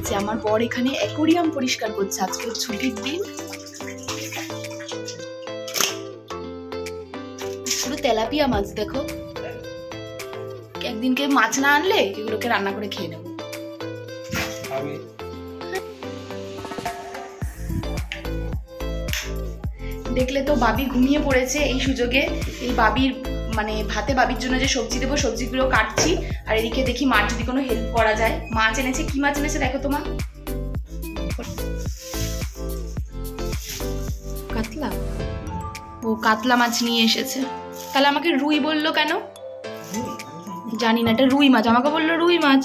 হয়েছে। আমার বর এখানে অ্যাকোরিয়াম পরিষ্কার করছে, আজকে ছুটির দিন। পুরো তেলাপিয়া মাছ দেখো, একদিনকে মাছ না আনলে এগুলোকে রান্না করে খেয়ে নেবো। দেখলে তো বাবি ঘুমিয়ে পড়েছে। এই সুযোগে এই বাবির মানে ভাতে বাবির জন্য যে সবজি দেবো সবজিগুলো কাটছি, আর এদিকে দেখি মার যদি কোনো হেল্প করা যায়। মাছ এনেছে, কি মাছ এনেছে দেখো তোমার? কাতলা। ও কাতলা মাছ নিয়ে এসেছে। তাহলে আমাকে রুই বললো কেন জানি না, এটা রুই মাছ, আমাকে বললো রুই মাছ।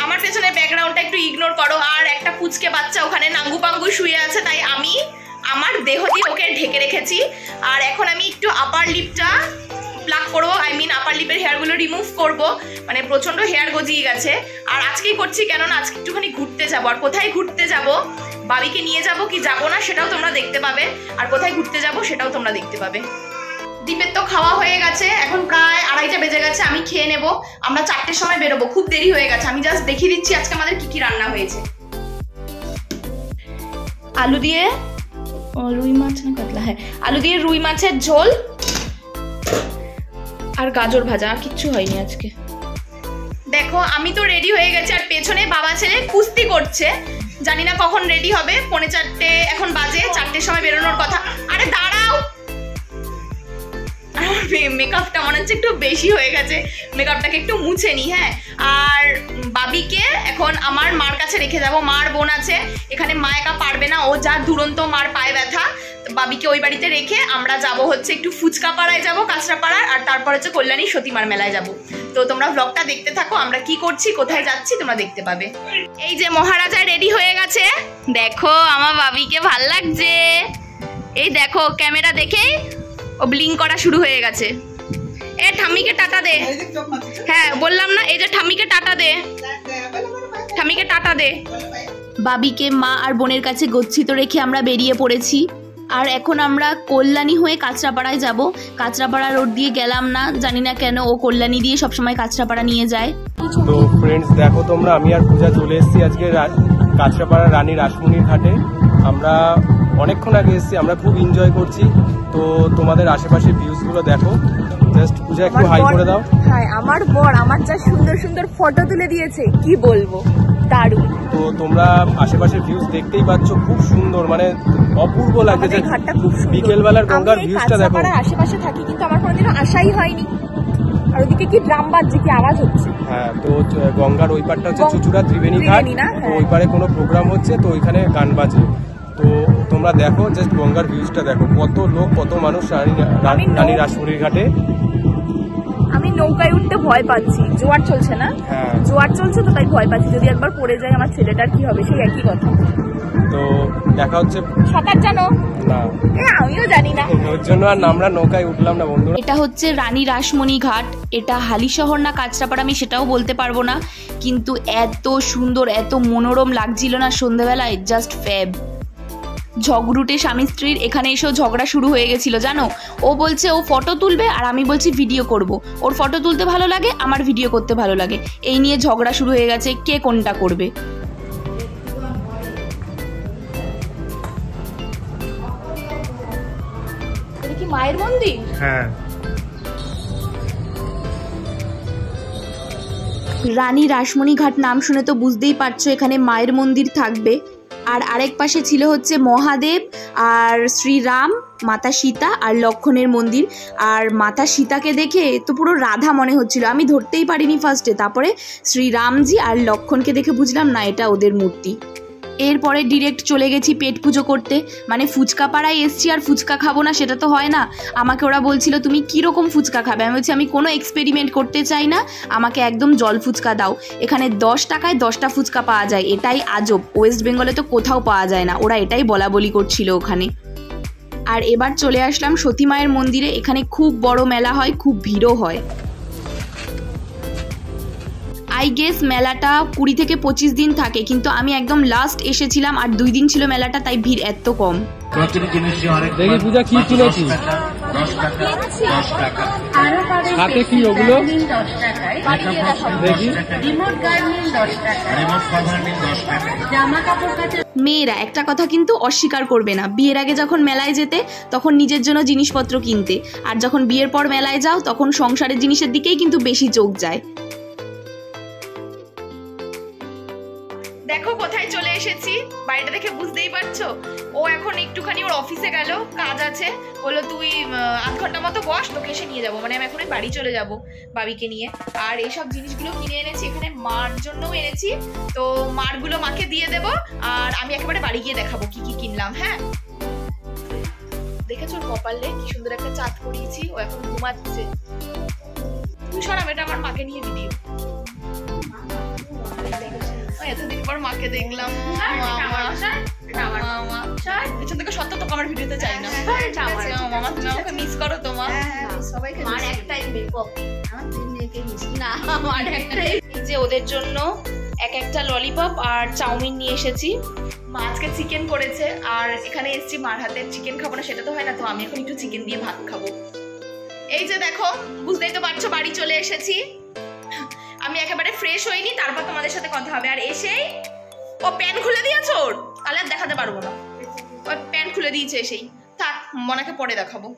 আমার পেছনে ব্যাকগ্রাউন্ডটা একটু ইগনোর করো। আর একটা পুচকে বাচ্চা ওখানে নাঙ্গু পাঙ্গু শুয়ে আছে, তাই আমি আমার দেহ দিয়ে ওকে ঢেকে রেখেছি। আর এখন আমি একটু আপার লিপটা প্লাক করবো, আপার লিপের হেয়ারগুলো রিমুভ করবো। মানে প্রচন্ড হেয়ার গজিয়ে গেছে। আর আজকেই করছি, কেননা আজকে একটুখানি ঘুরতে যাবো। আর কোথায় ঘুরতে যাব, বাবিকে নিয়ে যাব কি যাবো না সেটাও তোমরা দেখতে পাবে। আর কোথায় ঘুরতে যাব সেটাও তোমরা দেখতে পাবে। দীপের তো খাওয়া হয়ে গেছে, এখন প্রায় 2:30 বেজে গেছে। আমি খেয়ে নেবো, আমরা 4টের সময় বেরোবো, খুব দেরি হয়ে গেছে। আমি জাস্ট দেখিয়ে দিচ্ছি আজকে আমাদের কি কি রান্না হয়েছে। আলু দিয়ে রুই মাছ না কাতলা, হ্যাঁ আলু দিয়ে রুই মাছের ঝোল আর গাজর ভাজা, আর কিচ্ছু হয়নি আজকে। দেখো আমি তো রেডি হয়ে গেছি, আর পেছনে বাবা ছেলে কুস্তি করছে। জানি না কখন রেডি হবে, 3:45 এখন বাজে, 4টের সময় বেরোনোর কথা। আরে দাঁড়াও, মেকআপটা মনে হচ্ছে একটু বেশি হয়ে গেছে, মেকআপটাকে একটু মুছে নি। হ্যাঁ, আর বাবিকে এখন আমার মার কাছে রেখে যাব। মার বোন আছে এখানে, মা একা পারবে না, ও যা দুরন্ত, মার পায়ে ব্যথা। বাবিকে ওই বাড়িতে রেখে আমরা যাব হচ্ছে একটু ফুচকা পাড়ায় যাবো, কাঁচরাপাড়ার, আর তারপর হচ্ছে কল্যাণী সতীমার মেলায় যাব। তো তোমরা ব্লগটা দেখতে থাকো, আমরা কি করছি কোথায় যাচ্ছি তোমরা দেখতে পাবে। এই যে মহারাজা রেডি হয়ে গেছে, দেখো আমার বাবিকে ভাল লাগছে। এই দেখো ক্যামেরা দেখে ও ব্লিং করা শুরু হয়ে গেছে। এ ঠাম্মিকে টাটা দে। হ্যাঁ বললাম না, এই যে ঠাম্মিকে টাটা দে, ঠাম্মিকে টাটা দে। বাবিকে মা আর বোনের কাছে গচ্ছিত রেখে আমরা বেরিয়ে পড়েছি। আর এখন আমরা কল্যাণী হয়ে কাঁচরাপাড়ায় যাব। কাঁচরাপাড়া রোড দিয়ে গেলাম না, জানি না কেন, ও কল্যাণী দিয়ে সবসময় কাঁচরাপাড়া নিয়ে যায়। তো ফ্রেন্ডস দেখো তোমরা, আমি আর পূজা চলে এসেছি আজকে কাঁচরাপাড়া রানী রাসমণির ঘাটে। আমরা অনেকক্ষণ আগে এসেছি, আমরা খুব এনজয় করছি। তো তোমাদের আশেপাশের ভিউজগুলো দেখো। জাস্ট পূজা একটু হাই করে দাও। হ্যাঁ, আমার বর আমার যা সুন্দর সুন্দর ফটো তুলে দিয়েছে, কি বলবো, দারুণ। তো তোমরা আশেপাশের ভিউজ দেখতেই পাচ্ছ, খুব সুন্দর, মানে অপূর্ব লাগছে। ঘাটটা খুব সুন্দর। বিকেলবেলার গঙ্গার ভিউজটা দেখো। আমি আশেপাশে থাকি, কিন্তু আমার কোনোদিনও আশাই হয়নি। আর ওদিকে কি ড্রাম বাজছে, কি আওয়াজ হচ্ছে। হ্যাঁ, তো গঙ্গার ওই পারটা হচ্ছে চুচুড়া ত্রিবেণী ঘাট, তো ওই পারে কোনো প্রোগ্রাম হচ্ছে, তো ওইখানে গান বাজে। তো তোমরা দেখো, জাস্ট গঙ্গার ভিউজটা দেখো, কত লোক, কত মানুষ রানী রাসমণির ঘাটে। আমি নৌকায় উঠতে ভয় পাচ্ছি, জোয়ার চলছে না? হ্যাঁ, জোয়ার চলছে, তো তাই ভয় পাচ্ছি, যদি একবার পড়ে যায় আমার ছেলেটার কি হবে, সেই একই কথা। তো দেখা হচ্ছে। সাঁতার জানো? না, আমিও জানি না, ওর জন্য আর আমরা নৌকায় উঠলাম না বন্ধুরা। এটা হচ্ছে রানী রাসমণি ঘাট। এটা হালিশহর না কাঁচরাপাড়া আমি সেটাও বলতে পারবো না, কিন্তু এত সুন্দর, এত মনোরম লাগছিল না সন্ধ্যাবেলায়, জাস্ট ফ্যাব। ঝগড়ুটে স্বামী স্ত্রীর এখানে এসেও ঝগড়া শুরু হয়ে গেছিল জানো। ও বলছে ও ফটো তুলবে, আর আমি বলছি ভিডিও করব। ওর ফটো তুলতে ভালো লাগে, আমার ভিডিও করতে ভালো লাগে, এই নিয়ে ঝগড়া শুরু হয়ে গেছে কে কোনটা করবে। এটা কি মায়ের মন্দির? হ্যাঁ, রানী রাসমণি ঘাট নাম শুনে তো বুঝতেই পারছো এখানে মায়ের মন্দির থাকবে। আর আরেক পাশে ছিল হচ্ছে মহাদেব আর শ্রীরাম, মাতা সীতা আর লক্ষণের মন্দির। আর মাতা সীতাকে দেখে তো পুরো রাধা মনে হচ্ছিল, আমি ধরতেই পারিনি ফার্স্টে। তারপরে শ্রীরামজি আর লক্ষণকে দেখে বুঝলাম না এটা ওদের মূর্তি। এরপরে ডিরেক্ট চলে গেছি পেট পুজো করতে। মানে ফুচকা পাড়ায় এসছি আর ফুচকা খাবো না সেটা তো হয় না। আমাকে ওরা বলছিল তুমি কীরকম ফুচকা খাবে, আমি বলছি আমি কোনো এক্সপেরিমেন্ট করতে চাই না, আমাকে একদম জল ফুচকা দাও। এখানে 10 টাকায় 10টা ফুচকা পাওয়া যায়, এটাই আজব, ওয়েস্ট বেঙ্গলে তো কোথাও পাওয়া যায় না। ওরা এটাই বলা বলি করছিল ওখানে। আর এবার চলে আসলাম সতী মায়ের মন্দিরে। এখানে খুব বড় মেলা হয়, খুব ভিড়ও হয়। আই গেস মেলাটা 20 থেকে 25 দিন থাকে, কিন্তু আমি একদম লাস্ট এসেছিলাম আর 2 দিন ছিল মেলাটা, তাই ভিড় এত কম। দেখি পূজা কি কিনেছি, হাতে কি ওগুলো? বাড়ি গিয়ে দেখাবো। দেখি রিমোট গার্ডেন 10 টাকা, রিমোট কভার 10 টাকা। জামা কাপড় কাচা। মেয়েরা একটা কথা কিন্তু অস্বীকার করবে না, বিয়ের আগে যখন মেলায় যেতে তখন নিজের জন্য জিনিসপত্র কিনতে, আর যখন বিয়ের পর মেলায় যাও তখন সংসারের জিনিসের দিকেই কিন্তু বেশি চোখ যায়। দেখো কোথায় চলে এসেছি, বাড়িটা দেখে বুঝতেই পারছো। ও এখন একটুখানি ওর অফিসে গেল, কাজ আছে, বললো তুই আধ ঘন্টা মতো বস, তোকে এসে নিয়ে যাবো। মানে আমি এখন বাড়ি চলে যাব বাবিকে নিয়ে। আর এইসব জিনিসগুলো কিনে এনেছি, এখানে মার জন্যও এনেছি, তো মারগুলো মাকে দিয়ে দেবো। আর আমি একেবারে বাড়ি গিয়ে দেখাবো কি কি কিনলাম। হ্যাঁ, দেখেছো কপালে কি সুন্দর একটা চাঁদ পরিয়েছি, ও এখন ঘুমাচ্ছে। তুই সরাম, এটা আমার মাকে নিয়ে ভিডিও। এতদিন পর মাকে দেখলাম, সত্য তো আমার ভিডিওতে চাই না। মামা তুমি আমাকে মিস করো তো মা? সবাইকে একটাই যে ওদের জন্য এক একটা ললিপপ আর চাউমিন নিয়ে এসেছি। মা আজকে চিকেন করেছে, আর এখানে এসেছি মার হাতের চিকেন খাবো না, সেটা তো হয় না, তো আমি এখন একটু চিকেন দিয়ে ভাত খাবো। এই যে দেখো, বুঝতেই তো পারছো বাড়ি চলে এসেছি। আমি একেবারে ফ্রেশ হইনি, তারপর তোমাদের সাথে কথা হবে। আর এসেই ও প্যান্ট খুলে দিয়েছ, ওর তাহলে আর দেখাতে পারবো না। ও প্যান্ট খুলে দিয়েছে এসেই। থাক, মনাকে পরে দেখাবো।